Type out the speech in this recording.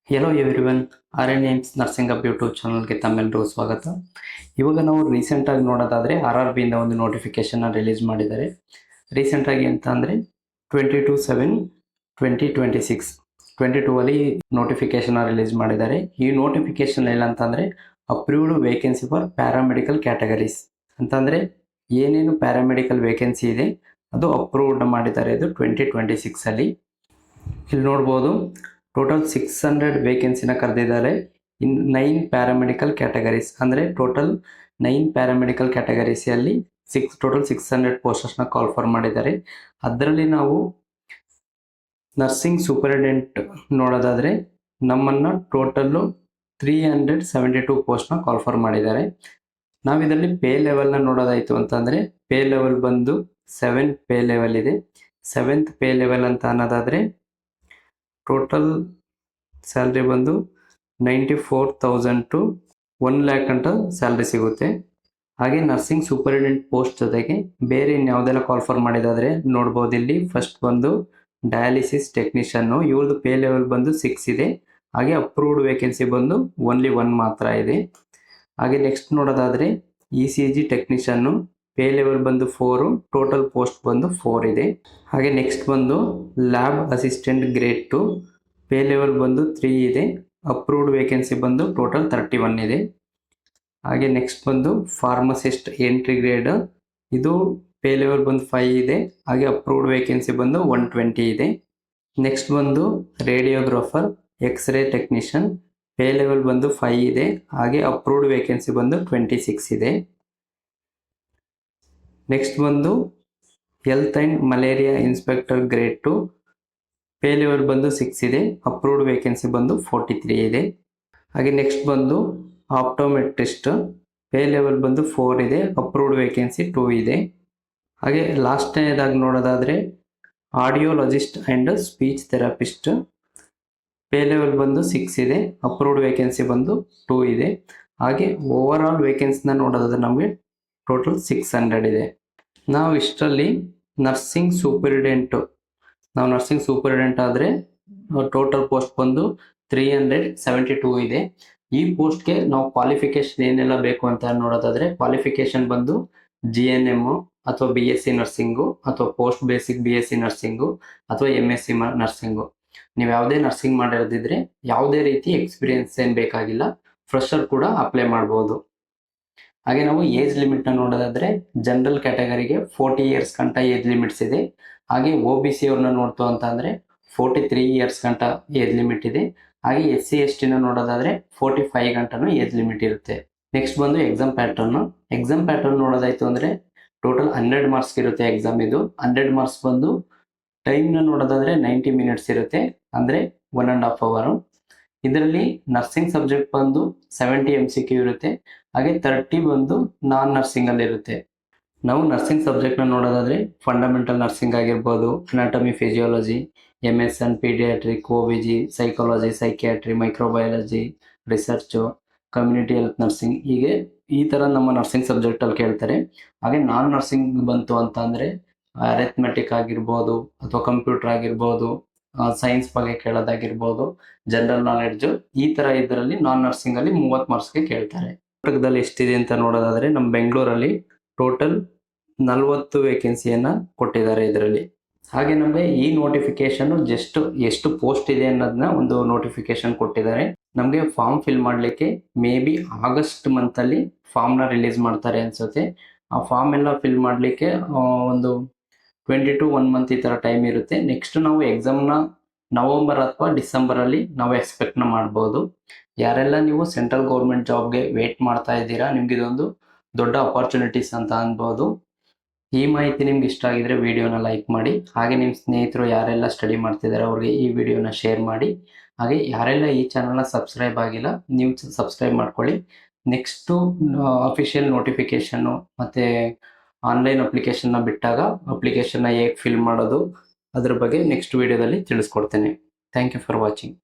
Hello everyone, R N AIIMS nursing up YouTube ಚಾನಲ್ಗೆ ತಮ್ಮೆಲ್ಲರಿಗೂ ಸ್ವಾಗತ. ಇವಾಗ ನಾವು ರೀಸೆಂಟಾಗಿ ನೋಡೋದಾದರೆ RRBಯಿಂದ ಒಂದು ನೋಟಿಫಿಕೇಷನ್ನ ರಿಲೀಸ್ ಮಾಡಿದ್ದಾರೆ. ರೀಸೆಂಟಾಗಿ ಅಂತ ಅಂದರೆ 22/7/2026 22 ನೋಟಿಫಿಕೇಷನ್ನ ರಿಲೀಸ್ ಮಾಡಿದ್ದಾರೆ. ಈ ನೋಟಿಫಿಕೇಷನ್ ಇಲ್ಲ ಅಂತಂದರೆ approved vacancy for paramedical categories ಅಂತಂದರೆ ಏನೇನು ಪ್ಯಾರಾಮೆಡಿಕಲ್ ವೇಕೆನ್ಸಿ ಇದೆ ಅದು ಅಪ್ರೂವ್ಡ್ ಮಾಡಿದ್ದಾರೆ. ಇದು 2026 ಇಲ್ಲಿ ನೋಡ್ಬೋದು. ಟೋಟಲ್ 600 ವೇಕೆನ್ಸಿನ ಕರೆದಿದ್ದಾರೆ ಇನ್ 9 ಪ್ಯಾರಾಮೆಡಿಕಲ್ ಕ್ಯಾಟಗರೀಸ್. ಅಂದರೆ ಟೋಟಲ್ 9 ಪ್ಯಾರಾಮೆಡಿಕಲ್ ಕ್ಯಾಟಗರೀಸಲ್ಲಿ ಟೋಟಲ್ 600 ಪೋಸ್ಟರ್ಸ್ನ ಕಾಲ್ ಫಾರ್ ಮಾಡಿದ್ದಾರೆ. ಅದರಲ್ಲಿ ನಾವು ನರ್ಸಿಂಗ್ ಸೂಪರಿಂಟೆಂಡೆಂಟ್ ನೋಡೋದಾದರೆ ನಮ್ಮನ್ನು ಟೋಟಲ್ಲು 372 ಪೋಸ್ಟ್ನ ಕಾಲ್ ಫಾರ್ ಮಾಡಿದ್ದಾರೆ. ನಾವು ಇದರಲ್ಲಿ ಪೇ ಲೆವೆಲ್ನ ನೋಡೋದಾಯಿತು ಅಂತಂದರೆ ಪೇ ಲೆವೆಲ್ ಬಂದು 7 ಪೇ ಲೆವೆಲ್ ಇದೆ. 7th ಪೇ ಲೆವೆಲ್ ಅಂತ ಅನ್ನೋದಾದರೆ ಟೋಟಲ್ ಸ್ಯಾಲ್ರಿ ಬಂದು 94,000 to 1 lakh ಅಂತ ಸ್ಯಾಲ್ರಿ ಸಿಗುತ್ತೆ. ಹಾಗೆ ನರ್ಸಿಂಗ್ ಸೂಪರಿಂಟೆಂಡೆಂಟ್ ಪೋಸ್ಟ್ ಜೊತೆಗೆ ಬೇರೆ ಇನ್ಯಾವುದೆಲ್ಲ ಕಾಲ್ ಫಾರ್ ಮಾಡಿದಾದರೆ ನೋಡ್ಬೋದು. ಇಲ್ಲಿ ಫಸ್ಟ್ ಬಂದು ಡಯಾಲಿಸಿಸ್ ಟೆಕ್ನಿಷಿಯನ್ನು, ಇವ್ರದ್ದು ಪೇ ಲೆವೆಲ್ ಬಂದು 6 ಇದೆ. ಹಾಗೆ ಅಪ್ರೂವ್ಡ್ ವೇಕೆನ್ಸಿ ಬಂದು ಓನ್ಲಿ 1 ಮಾತ್ರ ಇದೆ. ಹಾಗೆ ನೆಕ್ಸ್ಟ್ ನೋಡೋದಾದರೆ ECG ಟೆಕ್ನಿಷಿಯನ್ನು, ಪೇ ಲೆವೆಲ್ ಬಂದು 4, ಟೋಟಲ್ ಪೋಸ್ಟ್ ಬಂದು 4 ಇದೆ. ಹಾಗೆ ನೆಕ್ಸ್ಟ್ ಬಂದು lab assistant grade 2, pay level ಬಂದು 3 ಇದೆ. ಅಪ್ರೂವ್ಡ್ ವೇಕೆನ್ಸಿ ಬಂದು ಟೋಟಲ್ 31 ಇದೆ. ಹಾಗೆ ನೆಕ್ಸ್ಟ್ ಬಂದು ಫಾರ್ಮಸಿಸ್ಟ್ ಎಂಟ್ರಿ ಗ್ರೇಡ್, ಇದು ಪೇ ಲೆವೆಲ್ ಬಂದು 5 ಇದೆ. ಹಾಗೆ ಅಪ್ರೂವ್ಡ್ ವೇಕೆನ್ಸಿ ಬಂದು 120 ಇದೆ. ನೆಕ್ಸ್ಟ್ ಬಂದು radiographer x ray technician, pay level ಬಂದು 5 ಇದೆ. ಹಾಗೆ ಅಪ್ರೂವ್ಡ್ ವೇಕೆನ್ಸಿ ಬಂದು 26 ಇದೆ. ನೆಕ್ಸ್ಟ್ ಬಂದು health and malaria inspector grade 2, pay level ಬಂದು 6 ಇದೆ. ಅಪ್ರೂವ್ಡ್ ವೇಕೆನ್ಸಿ ಬಂದು 43 ಇದೆ. ಹಾಗೆ ನೆಕ್ಸ್ಟ್ ಬಂದು ಆಪ್ಟೋಮೆಟ್ರಿಸ್ಟ್, ಪೇ ಲೆವೆಲ್ ಬಂದು 4 ಇದೆ. ಅಪ್ರೂವ್ಡ್ ವೇಕೆನ್ಸಿ 2 ಇದೆ. ಹಾಗೆ ಲಾಸ್ಟ್ನೇದಾಗಿ ನೋಡೋದಾದರೆ audiologist and speech therapist, pay level ಬಂದು 6 ಇದೆ. ಅಪ್ರೂವ್ಡ್ ವೇಕೆನ್ಸಿ ಬಂದು 2 ಇದೆ. ಹಾಗೆ ಓವರ್ ಆಲ್ ವೇಕೆನ್ಸಿನ ನೋಡೋದಾದ್ರೆ ನಮಗೆ ಟೋಟಲ್ 600 ಇದೆ. ನಾವು ಇಷ್ಟರಲ್ಲಿ ನರ್ಸಿಂಗ್ ಸೂಪರಿಂಟೆಂಡೆಂಟ್ ಆದರೆ ಟೋಟಲ್ ಪೋಸ್ಟ್ ಬಂದು 372 ಇದೆ. ಈ ಪೋಸ್ಟ್ಗೆ ನಾವು ಕ್ವಾಲಿಫಿಕೇಶನ್ ಏನೆಲ್ಲ ಬೇಕು ಅಂತ ನೋಡೋದಾದರೆ ಕ್ವಾಲಿಫಿಕೇಶನ್ ಬಂದು GNM ಅಥವಾ BSc ನರ್ಸಿಂಗು ಅಥವಾ ಪೋಸ್ಟ್ ಬೇಸಿಕ್ BSc ನರ್ಸಿಂಗು ಅಥವಾ MSc ನರ್ಸಿಂಗು. ನೀವು ಯಾವುದೇ ನರ್ಸಿಂಗ್ ಮಾಡಿರೋದಿದ್ರೆ ಯಾವುದೇ ರೀತಿ ಎಕ್ಸ್ಪೀರಿಯನ್ಸ್ ಏನು ಬೇಕಾಗಿಲ್ಲ, ಫ್ರೆಶರ್ ಕೂಡ ಅಪ್ಲೈ ಮಾಡ್ಬೋದು. ಹಾಗೆ ನಾವು ಏಜ್ ಲಿಮಿಟ್ನ ನೋಡೋದಾದರೆ ಜನರಲ್ ಕ್ಯಾಟಗರಿಗೆ 40 ಇಯರ್ಸ್ ಗಂಟ ಏಜ್ ಲಿಮಿಟ್ಸ್ ಇದೆ. ಹಾಗೆ OBC ಅವ್ರನ್ನ ನೋಡ್ತು ಅಂತ ಅಂದರೆ 43 ಇಯರ್ಸ್ ಗಂಟ ಏಜ್ ಲಿಮಿಟ್ ಇದೆ. ಹಾಗೆ SC STನ ನೋಡೋದಾದರೆ 45 ಗಂಟನೂ ಏಜ್ ಲಿಮಿಟ್ ಇರುತ್ತೆ. ನೆಕ್ಸ್ಟ್ ಬಂದು ಎಕ್ಸಾಮ್ ಪ್ಯಾಟರ್ನ್ ನೋಡೋದಾಯಿತು ಅಂದರೆ ಟೋಟಲ್ 100 ಮಾರ್ಕ್ಸ್ ಇರುತ್ತೆ ಎಕ್ಸಾಮ್. ಇದು 100 ಮಾರ್ಕ್ಸ್ ಬಂದು ಟೈಮ್ನ ನೋಡೋದಾದರೆ 90 ಮಿನಿಟ್ಸ್ ಇರುತ್ತೆ, ಅಂದರೆ 1.5 hour. ಇದರಲ್ಲಿ ನರ್ಸಿಂಗ್ ಸಬ್ಜೆಕ್ಟ್ ಬಂದು 70 MCQ ಇರುತ್ತೆ. ಹಾಗೆ 30 ಬಂದು ನಾನ್ ನರ್ಸಿಂಗಲ್ಲಿ ಇರುತ್ತೆ. ನಾವು ನರ್ಸಿಂಗ್ ಸಬ್ಜೆಕ್ಟ್ನ ನೋಡೋದಾದರೆ ಫಂಡಮೆಂಟಲ್ ನರ್ಸಿಂಗ್ ಆಗಿರ್ಬೋದು, anatomy physiology, MSN paediatric, OBG, psychology, psychiatry, microbiology, research, community health nursing, ಹೀಗೆ ಈ ಥರ ನಮ್ಮ ನರ್ಸಿಂಗ್ ಸಬ್ಜೆಕ್ಟಲ್ಲಿ ಕೇಳ್ತಾರೆ. ಹಾಗೆ ನಾನ್ ನರ್ಸಿಂಗ್ ಬಂತು ಅಂತ ಅಂದರೆ ಅರೆಥ್ಮೆಟಿಕ್ ಆಗಿರ್ಬೋದು ಅಥವಾ ಕಂಪ್ಯೂಟರ್ ಆಗಿರ್ಬೋದು, ಸೈನ್ಸ್ ಬಗ್ಗೆ ಕೇಳೋದಾಗಿರ್ಬೋದು, ಜನರಲ್ ನಾಲೆಡ್ಜು, ಈ ಥರ ಇದರಲ್ಲಿ ನಾನ್ ನರ್ಸಿಂಗಲ್ಲಿ 30 ಮಾರ್ಕ್ಸ್ಗೆ ಕೇಳ್ತಾರೆ. ಕರ್ನಾಟಕದಲ್ಲಿ ಎಷ್ಟಿದೆ ಅಂತ ನೋಡೋದಾದರೆ ನಮ್ಮ ಬೆಂಗಳೂರಲ್ಲಿ ಟೋಟಲ್ 40 ವೇಕೆನ್ಸಿಯನ್ನು ಕೊಟ್ಟಿದ್ದಾರೆ ಇದರಲ್ಲಿ. ಹಾಗೆ ನಮಗೆ ಈ ನೋಟಿಫಿಕೇಶನ್ನು ಎಷ್ಟು ಪೋಸ್ಟ್ ಇದೆ ಅನ್ನೋದನ್ನ ಒಂದು ನೋಟಿಫಿಕೇಶನ್ ಕೊಟ್ಟಿದ್ದಾರೆ. ನಮಗೆ ಫಾರ್ಮ್ ಫಿಲ್ ಮಾಡಲಿಕ್ಕೆ ಮೇ ಬಿ ಆಗಸ್ಟ್ ಮಂತಲ್ಲಿ ಫಾರ್ಮ್ನ ರಿಲೀಸ್ ಮಾಡ್ತಾರೆ ಅನಿಸುತ್ತೆ. ಆ ಫಾರ್ಮ್ ಎಲ್ಲ ಫಿಲ್ ಮಾಡಲಿಕ್ಕೆ ಒಂದು 20 to 1 month ಈ ಥರ ಟೈಮ್ ಇರುತ್ತೆ. ನೆಕ್ಸ್ಟ್ ನಾವು ಎಕ್ಸಾಮ್ನ ನವಂಬರ್ ಅಥವಾ ಡಿಸೆಂಬರಲ್ಲಿ ನಾವು ಎಕ್ಸ್ಪೆಕ್ಟ್ನ ಮಾಡ್ಬೋದು. ಯಾರೆಲ್ಲ ನೀವು ಸೆಂಟ್ರಲ್ ಗೌರ್ಮೆಂಟ್ ಜಾಬ್ಗೆ ವೇಟ್ ಮಾಡ್ತಾ ಇದ್ದೀರಾ, ನಿಮ್ಗೆ ಇದೊಂದು ದೊಡ್ಡ ಅಪಾರ್ಚುನಿಟೀಸ್ ಅಂತ ಅನ್ಬೋದು. ಈ ಮಾಹಿತಿ ನಿಮ್ಗೆ ಇಷ್ಟ ಆಗಿದ್ರೆ ವಿಡಿಯೋನ ಲೈಕ್ ಮಾಡಿ. ಹಾಗೆ ನಿಮ್ಮ ಸ್ನೇಹಿತರು ಯಾರೆಲ್ಲ ಸ್ಟಡಿ ಮಾಡ್ತಿದ್ದಾರೆ ಅವ್ರಿಗೆ ಈ ವಿಡಿಯೋನ ಶೇರ್ ಮಾಡಿ. ಹಾಗೆ ಯಾರೆಲ್ಲ ಈ ಚಾನಲ್ನ ಸಬ್ಸ್ಕ್ರೈಬ್ ಆಗಿಲ್ಲ ನೀವು ಸಬ್ಸ್ಕ್ರೈಬ್ ಮಾಡ್ಕೊಳ್ಳಿ. ನೆಕ್ಸ್ಟು ಅಫಿಷಿಯಲ್ ನೋಟಿಫಿಕೇಷನ್ನು ಮತ್ತು ಆನ್ಲೈನ್ ಅಪ್ಲಿಕೇಶನ್ನ ಬಿಟ್ಟಾಗ ಅಪ್ಲಿಕೇಶನ್ನ ಹೇಗೆ ಫಿಲ್ ಮಾಡೋದು ಅದ್ರ ಬಗ್ಗೆ ನೆಕ್ಸ್ಟ್ ವಿಡಿಯೋದಲ್ಲಿ ತಿಳಿಸ್ಕೊಡ್ತೇನೆ. Thank you for watching.